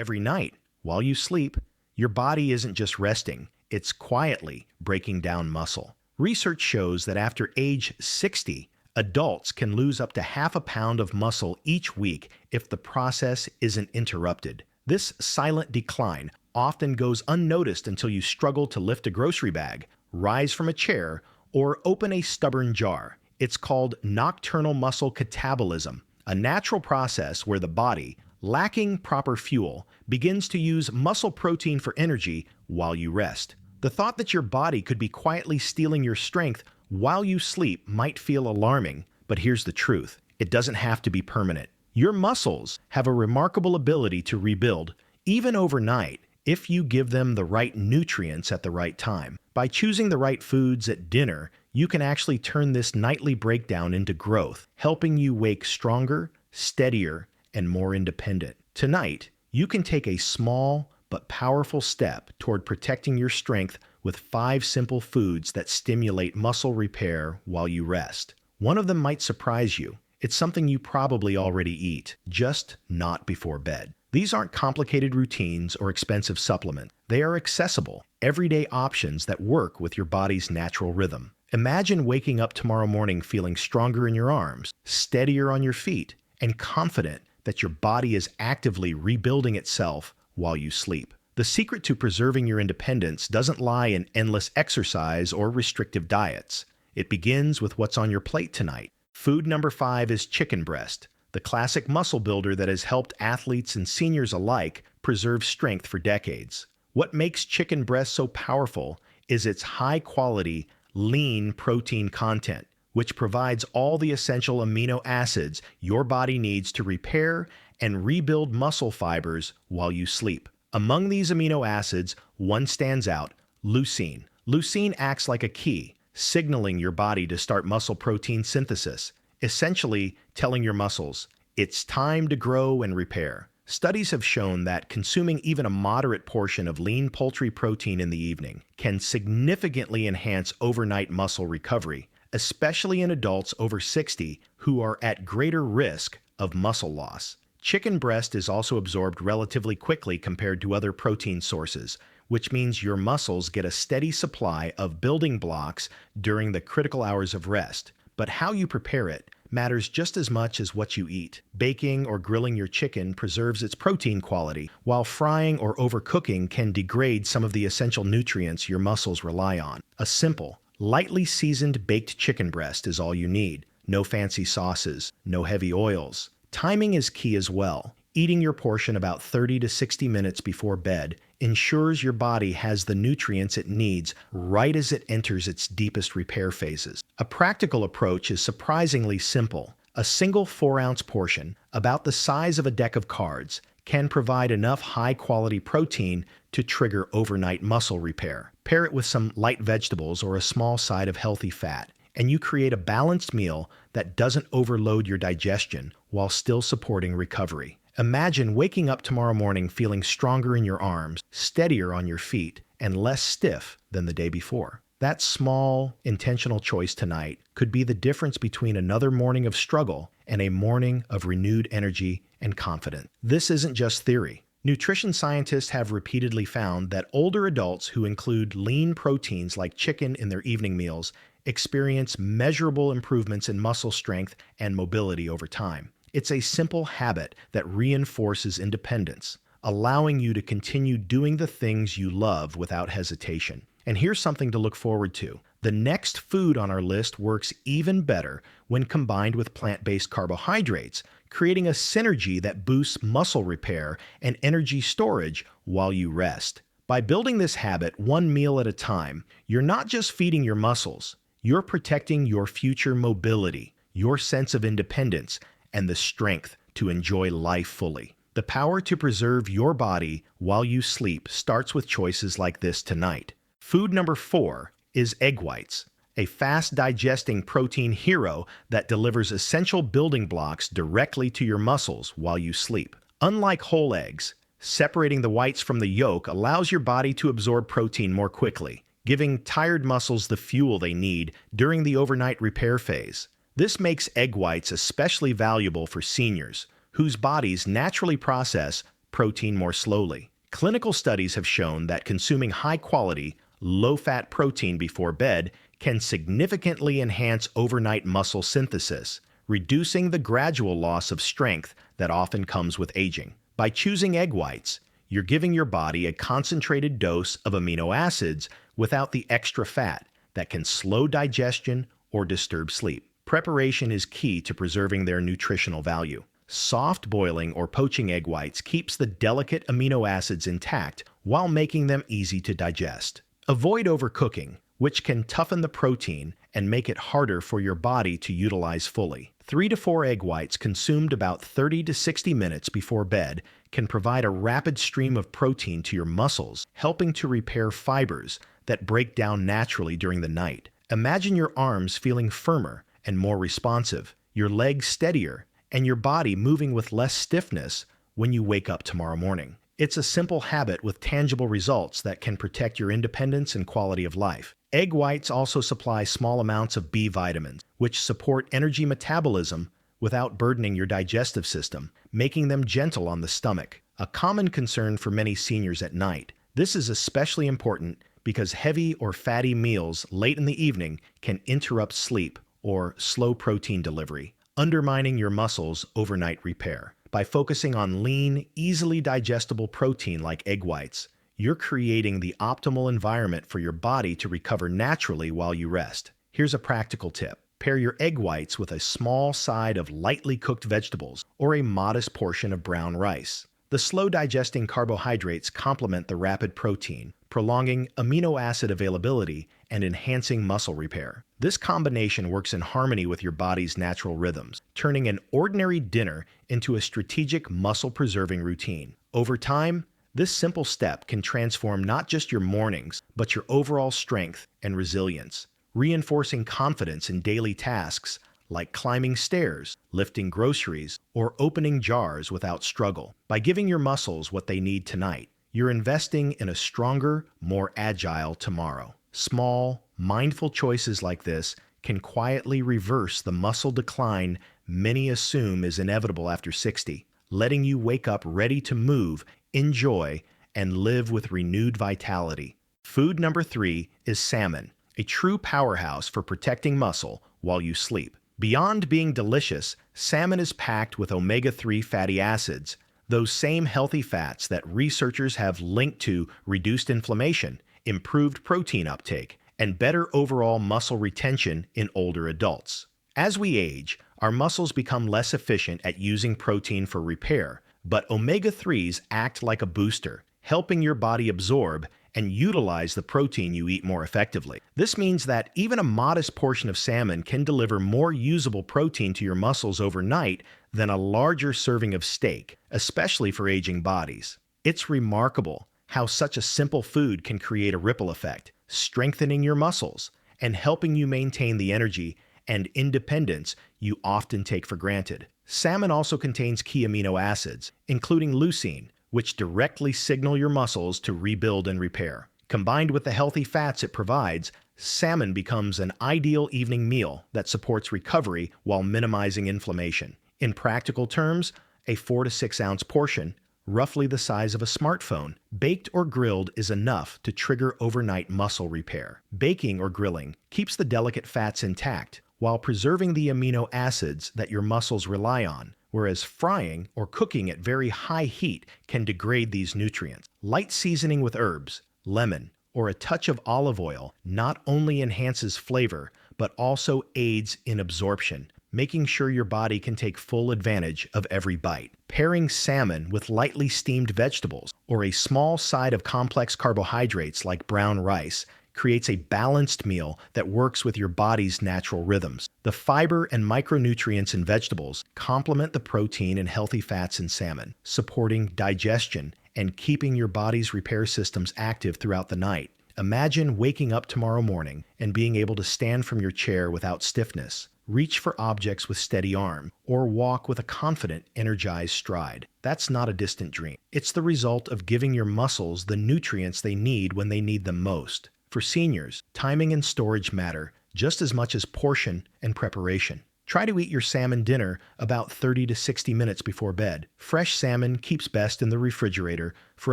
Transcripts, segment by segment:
Every night, while you sleep, your body isn't just resting, it's quietly breaking down muscle. Research shows that after age 60, adults can lose up to half a pound of muscle each week if the process isn't interrupted. This silent decline often goes unnoticed until you struggle to lift a grocery bag, rise from a chair, or open a stubborn jar. It's called nocturnal muscle catabolism, a natural process where the body, lacking proper fuel, begins to use muscle protein for energy while you rest. The thought that your body could be quietly stealing your strength while you sleep might feel alarming, but here's the truth. It doesn't have to be permanent. Your muscles have a remarkable ability to rebuild, even overnight, if you give them the right nutrients at the right time. By choosing the right foods at dinner, you can actually turn this nightly breakdown into growth, helping you wake stronger, steadier, and more independent. Tonight, you can take a small but powerful step toward protecting your strength with 5 simple foods that stimulate muscle repair while you rest. One of them might surprise you. It's something you probably already eat, just not before bed. These aren't complicated routines or expensive supplements. They are accessible, everyday options that work with your body's natural rhythm. Imagine waking up tomorrow morning feeling stronger in your arms, steadier on your feet, and confident that your body is actively rebuilding itself while you sleep. The secret to preserving your independence doesn't lie in endless exercise or restrictive diets. It begins with what's on your plate tonight. Food number 5 is chicken breast, the classic muscle builder that has helped athletes and seniors alike preserve strength for decades. What makes chicken breast so powerful is its high-quality, lean protein content, which provides all the essential amino acids your body needs to repair and rebuild muscle fibers while you sleep. Among these amino acids, one stands out: leucine. Leucine acts like a key, signaling your body to start muscle protein synthesis, essentially telling your muscles, it's time to grow and repair. Studies have shown that consuming even a moderate portion of lean poultry protein in the evening can significantly enhance overnight muscle recovery, especially in adults over 60 who are at greater risk of muscle loss. Chicken breast is also absorbed relatively quickly compared to other protein sources, which means your muscles get a steady supply of building blocks during the critical hours of rest. But how you prepare it matters just as much as what you eat. Baking or grilling your chicken preserves its protein quality, while frying or overcooking can degrade some of the essential nutrients your muscles rely on. A simple, lightly seasoned baked chicken breast is all you need. No fancy sauces, no heavy oils. Timing is key as well. Eating your portion about 30 to 60 minutes before bed ensures your body has the nutrients it needs right as it enters its deepest repair phases. A practical approach is surprisingly simple. A single 4-ounce portion, about the size of a deck of cards, can provide enough high-quality protein to trigger overnight muscle repair. Pair it with some light vegetables or a small side of healthy fat, and you create a balanced meal that doesn't overload your digestion while still supporting recovery. Imagine waking up tomorrow morning feeling stronger in your arms, steadier on your feet, and less stiff than the day before. That small, intentional choice tonight could be the difference between another morning of struggle and a morning of renewed energy and confidence. This isn't just theory. Nutrition scientists have repeatedly found that older adults who include lean proteins like chicken in their evening meals experience measurable improvements in muscle strength and mobility over time. It's a simple habit that reinforces independence, allowing you to continue doing the things you love without hesitation. And here's something to look forward to. The next food on our list works even better when combined with plant-based carbohydrates, creating a synergy that boosts muscle repair and energy storage while you rest. By building this habit one meal at a time, you're not just feeding your muscles, you're protecting your future mobility, your sense of independence, and the strength to enjoy life fully. The power to preserve your body while you sleep starts with choices like this tonight. Food number 4 is egg whites, a fast-digesting protein hero that delivers essential building blocks directly to your muscles while you sleep. Unlike whole eggs, separating the whites from the yolk allows your body to absorb protein more quickly, giving tired muscles the fuel they need during the overnight repair phase. This makes egg whites especially valuable for seniors, whose bodies naturally process protein more slowly. Clinical studies have shown that consuming high-quality, low-fat protein before bed can significantly enhance overnight muscle synthesis, reducing the gradual loss of strength that often comes with aging. By choosing egg whites, you're giving your body a concentrated dose of amino acids without the extra fat that can slow digestion or disturb sleep. Preparation is key to preserving their nutritional value. Soft boiling or poaching egg whites keeps the delicate amino acids intact while making them easy to digest. Avoid overcooking, which can toughen the protein and make it harder for your body to utilize fully. 3 to 4 egg whites consumed about 30 to 60 minutes before bed can provide a rapid stream of protein to your muscles, helping to repair fibers that break down naturally during the night. Imagine your arms feeling firmer and more responsive, your legs steadier, and your body moving with less stiffness when you wake up tomorrow morning. It's a simple habit with tangible results that can protect your independence and quality of life. Egg whites also supply small amounts of B vitamins, which support energy metabolism without burdening your digestive system, making them gentle on the stomach. A common concern for many seniors at night. This is especially important because heavy or fatty meals late in the evening can interrupt sleep or slow protein delivery, undermining your muscles' overnight repair. By focusing on lean, easily digestible protein like egg whites, you're creating the optimal environment for your body to recover naturally while you rest. Here's a practical tip. Pair your egg whites with a small side of lightly cooked vegetables or a modest portion of brown rice. The slow-digesting carbohydrates complement the rapid protein, prolonging amino acid availability and enhancing muscle repair. This combination works in harmony with your body's natural rhythms, turning an ordinary dinner into a strategic muscle-preserving routine. Over time, this simple step can transform not just your mornings, but your overall strength and resilience, reinforcing confidence in daily tasks like climbing stairs, lifting groceries, or opening jars without struggle. By giving your muscles what they need tonight, you're investing in a stronger, more agile tomorrow. Small, mindful choices like this can quietly reverse the muscle decline many assume is inevitable after 60, letting you wake up ready to move, enjoy, and live with renewed vitality. Food number 3 is salmon, a true powerhouse for protecting muscle while you sleep. Beyond being delicious, salmon is packed with omega-3 fatty acids, those same healthy fats that researchers have linked to reduced inflammation, improved protein uptake, and better overall muscle retention in older adults. As we age, our muscles become less efficient at using protein for repair, but omega-3s act like a booster, helping your body absorb and utilize the protein you eat more effectively. This means that even a modest portion of salmon can deliver more usable protein to your muscles overnight than a larger serving of steak, especially for aging bodies. It's remarkable how such a simple food can create a ripple effect, strengthening your muscles and helping you maintain the energy and independence you often take for granted. Salmon also contains key amino acids, including leucine, which directly signal your muscles to rebuild and repair. Combined with the healthy fats it provides, salmon becomes an ideal evening meal that supports recovery while minimizing inflammation. In practical terms, a 4 to 6 ounce portion, roughly the size of a smartphone, baked or grilled is enough to trigger overnight muscle repair. Baking or grilling keeps the delicate fats intact while preserving the amino acids that your muscles rely on, whereas frying or cooking at very high heat can degrade these nutrients. Light seasoning with herbs, lemon, or a touch of olive oil not only enhances flavor, but also aids in absorption, making sure your body can take full advantage of every bite. Pairing salmon with lightly steamed vegetables or a small side of complex carbohydrates like brown rice creates a balanced meal that works with your body's natural rhythms. The fiber and micronutrients in vegetables complement the protein and healthy fats in salmon, supporting digestion and keeping your body's repair systems active throughout the night. Imagine waking up tomorrow morning and being able to stand from your chair without stiffness, reach for objects with steady arm, or walk with a confident, energized stride. That's not a distant dream. It's the result of giving your muscles the nutrients they need when they need them most. For seniors, timing and storage matter just as much as portion and preparation. Try to eat your salmon dinner about 30 to 60 minutes before bed. Fresh salmon keeps best in the refrigerator for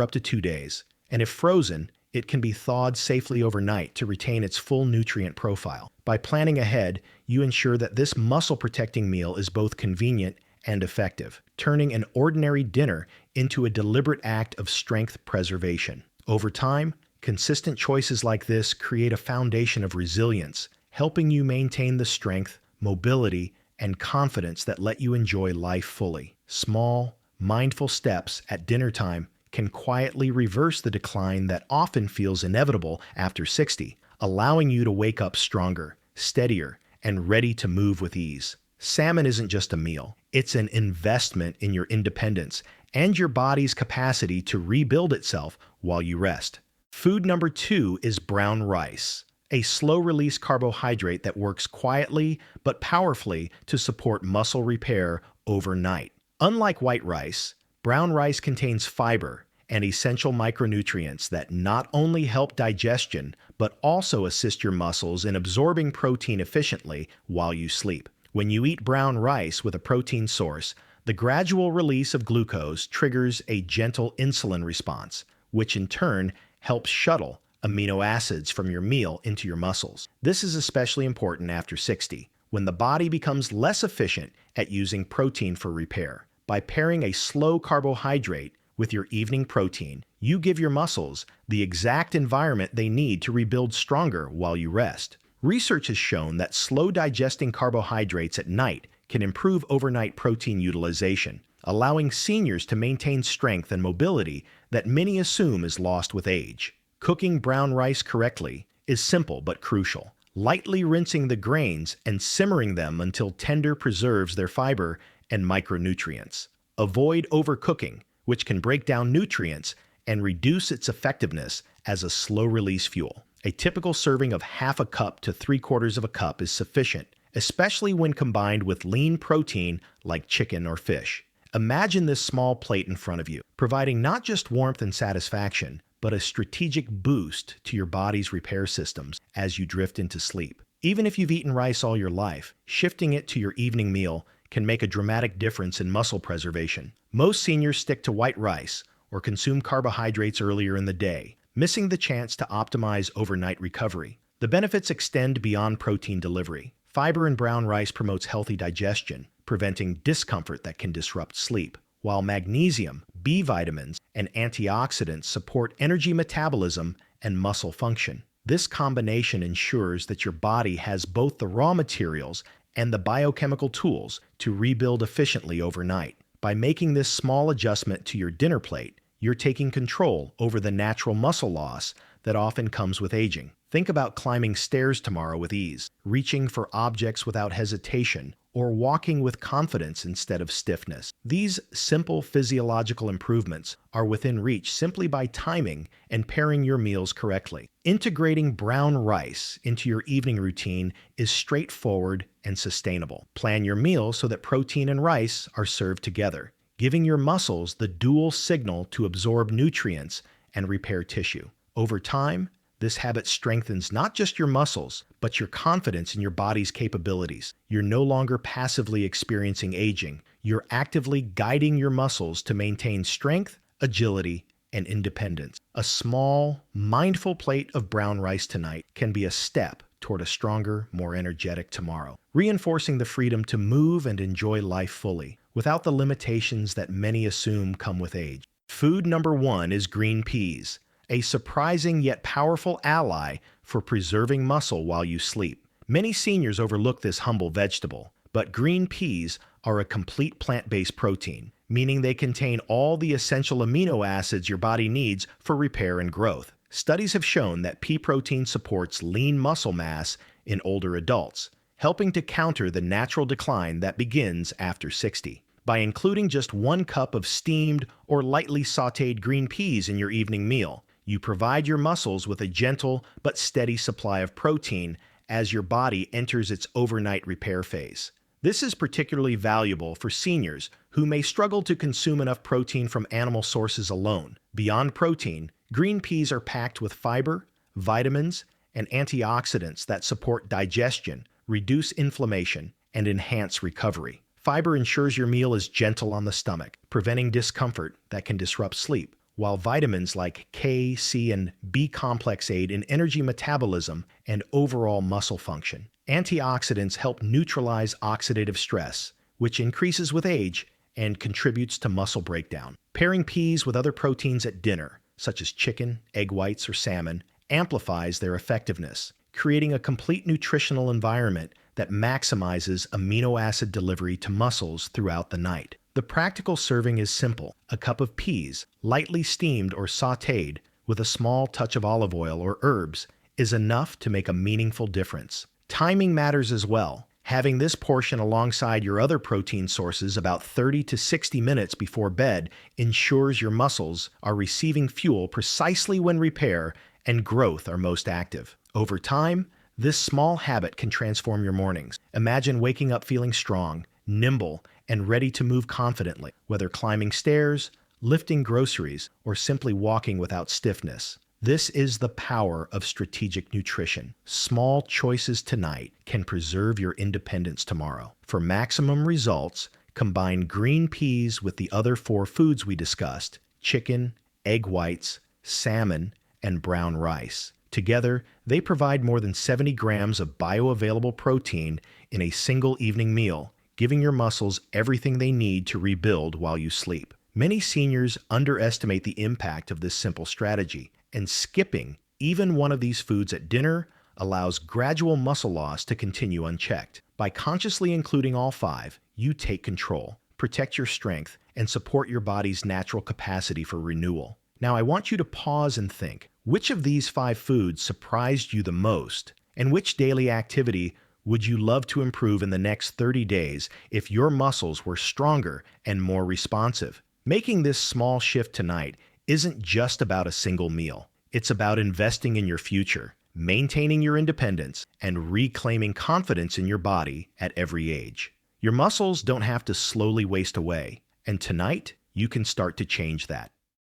up to 2 days. And if frozen, it can be thawed safely overnight to retain its full nutrient profile. By planning ahead, you ensure that this muscle-protecting meal is both convenient and effective, turning an ordinary dinner into a deliberate act of strength preservation. Over time, consistent choices like this create a foundation of resilience, helping you maintain the strength, mobility, and confidence that let you enjoy life fully. Small, mindful steps at dinner time can quietly reverse the decline that often feels inevitable after 60, allowing you to wake up stronger, steadier, and ready to move with ease. Salmon isn't just a meal, it's an investment in your independence and your body's capacity to rebuild itself while you rest. Food number 2 is brown rice, a slow-release carbohydrate that works quietly but powerfully to support muscle repair overnight. Unlike white rice, brown rice contains fiber and essential micronutrients that not only help digestion but also assist your muscles in absorbing protein efficiently while you sleep. When you eat brown rice with a protein source, the gradual release of glucose triggers a gentle insulin response, which in turn helps shuttle amino acids from your meal into your muscles. This is especially important after 60, when the body becomes less efficient at using protein for repair. By pairing a slow carbohydrate with your evening protein, you give your muscles the exact environment they need to rebuild stronger while you rest. Research has shown that slow digesting carbohydrates at night can improve overnight protein utilization, allowing seniors to maintain strength and mobility that many assume is lost with age. Cooking brown rice correctly is simple but crucial. Lightly rinsing the grains and simmering them until tender preserves their fiber and micronutrients. Avoid overcooking, which can break down nutrients and reduce its effectiveness as a slow-release fuel. A typical serving of half a cup to 3/4 of a cup is sufficient, especially when combined with lean protein like chicken or fish. Imagine this small plate in front of you, providing not just warmth and satisfaction, but a strategic boost to your body's repair systems as you drift into sleep. Even if you've eaten rice all your life, shifting it to your evening meal can make a dramatic difference in muscle preservation. Most seniors stick to white rice or consume carbohydrates earlier in the day, missing the chance to optimize overnight recovery. The benefits extend beyond protein delivery. Fiber in brown rice promotes healthy digestion, preventing discomfort that can disrupt sleep, while magnesium, B vitamins, and antioxidants support energy metabolism and muscle function. This combination ensures that your body has both the raw materials and the biochemical tools to rebuild efficiently overnight. By making this small adjustment to your dinner plate, you're taking control over the natural muscle loss that often comes with aging. Think about climbing stairs tomorrow with ease, reaching for objects without hesitation, or walking with confidence instead of stiffness. These simple physiological improvements are within reach simply by timing and pairing your meals correctly. Integrating brown rice into your evening routine is straightforward and sustainable. Plan your meal so that protein and rice are served together, giving your muscles the dual signal to absorb nutrients and repair tissue. Over time, this habit strengthens not just your muscles, but your confidence in your body's capabilities. You're no longer passively experiencing aging. You're actively guiding your muscles to maintain strength, agility, and independence. A small, mindful plate of brown rice tonight can be a step toward a stronger, more energetic tomorrow, reinforcing the freedom to move and enjoy life fully, without the limitations that many assume come with age. Food number 1 is green peas, a surprising yet powerful ally for preserving muscle while you sleep. Many seniors overlook this humble vegetable, but green peas are a complete plant-based protein, meaning they contain all the essential amino acids your body needs for repair and growth. Studies have shown that pea protein supports lean muscle mass in older adults, helping to counter the natural decline that begins after 60. By including just 1 cup of steamed or lightly sautéed green peas in your evening meal, you provide your muscles with a gentle but steady supply of protein as your body enters its overnight repair phase. This is particularly valuable for seniors who may struggle to consume enough protein from animal sources alone. Beyond protein, green peas are packed with fiber, vitamins, and antioxidants that support digestion, reduce inflammation, and enhance recovery. Fiber ensures your meal is gentle on the stomach, preventing discomfort that can disrupt sleep, while vitamins like K, C, and B complex aid in energy metabolism and overall muscle function. Antioxidants help neutralize oxidative stress, which increases with age and contributes to muscle breakdown. Pairing peas with other proteins at dinner, such as chicken, egg whites, or salmon, amplifies their effectiveness, creating a complete nutritional environment that maximizes amino acid delivery to muscles throughout the night. The practical serving is simple: a cup of peas, lightly steamed or sautéed with a small touch of olive oil or herbs, is enough to make a meaningful difference. Timing matters as well. Having this portion alongside your other protein sources about 30 to 60 minutes before bed ensures your muscles are receiving fuel precisely when repair and growth are most active. Over time, this small habit can transform your mornings. Imagine waking up feeling strong, nimble, and ready to move confidently, whether climbing stairs, lifting groceries, or simply walking without stiffness. This is the power of strategic nutrition. Small choices tonight can preserve your independence tomorrow. For maximum results, combine green peas with the other 4 foods we discussed: chicken, egg whites, salmon, and brown rice. Together, they provide more than 70 grams of bioavailable protein in a single evening meal, giving your muscles everything they need to rebuild while you sleep. Many seniors underestimate the impact of this simple strategy, and skipping even one of these foods at dinner allows gradual muscle loss to continue unchecked. By consciously including all 5, you take control, protect your strength, and support your body's natural capacity for renewal. Now, I want you to pause and think, which of these 5 foods surprised you the most, and which daily activity would you love to improve in the next 30 days if your muscles were stronger and more responsive? Making this small shift tonight isn't just about a single meal. It's about investing in your future, maintaining your independence, and reclaiming confidence in your body at every age. Your muscles don't have to slowly waste away, and tonight you can start to change that.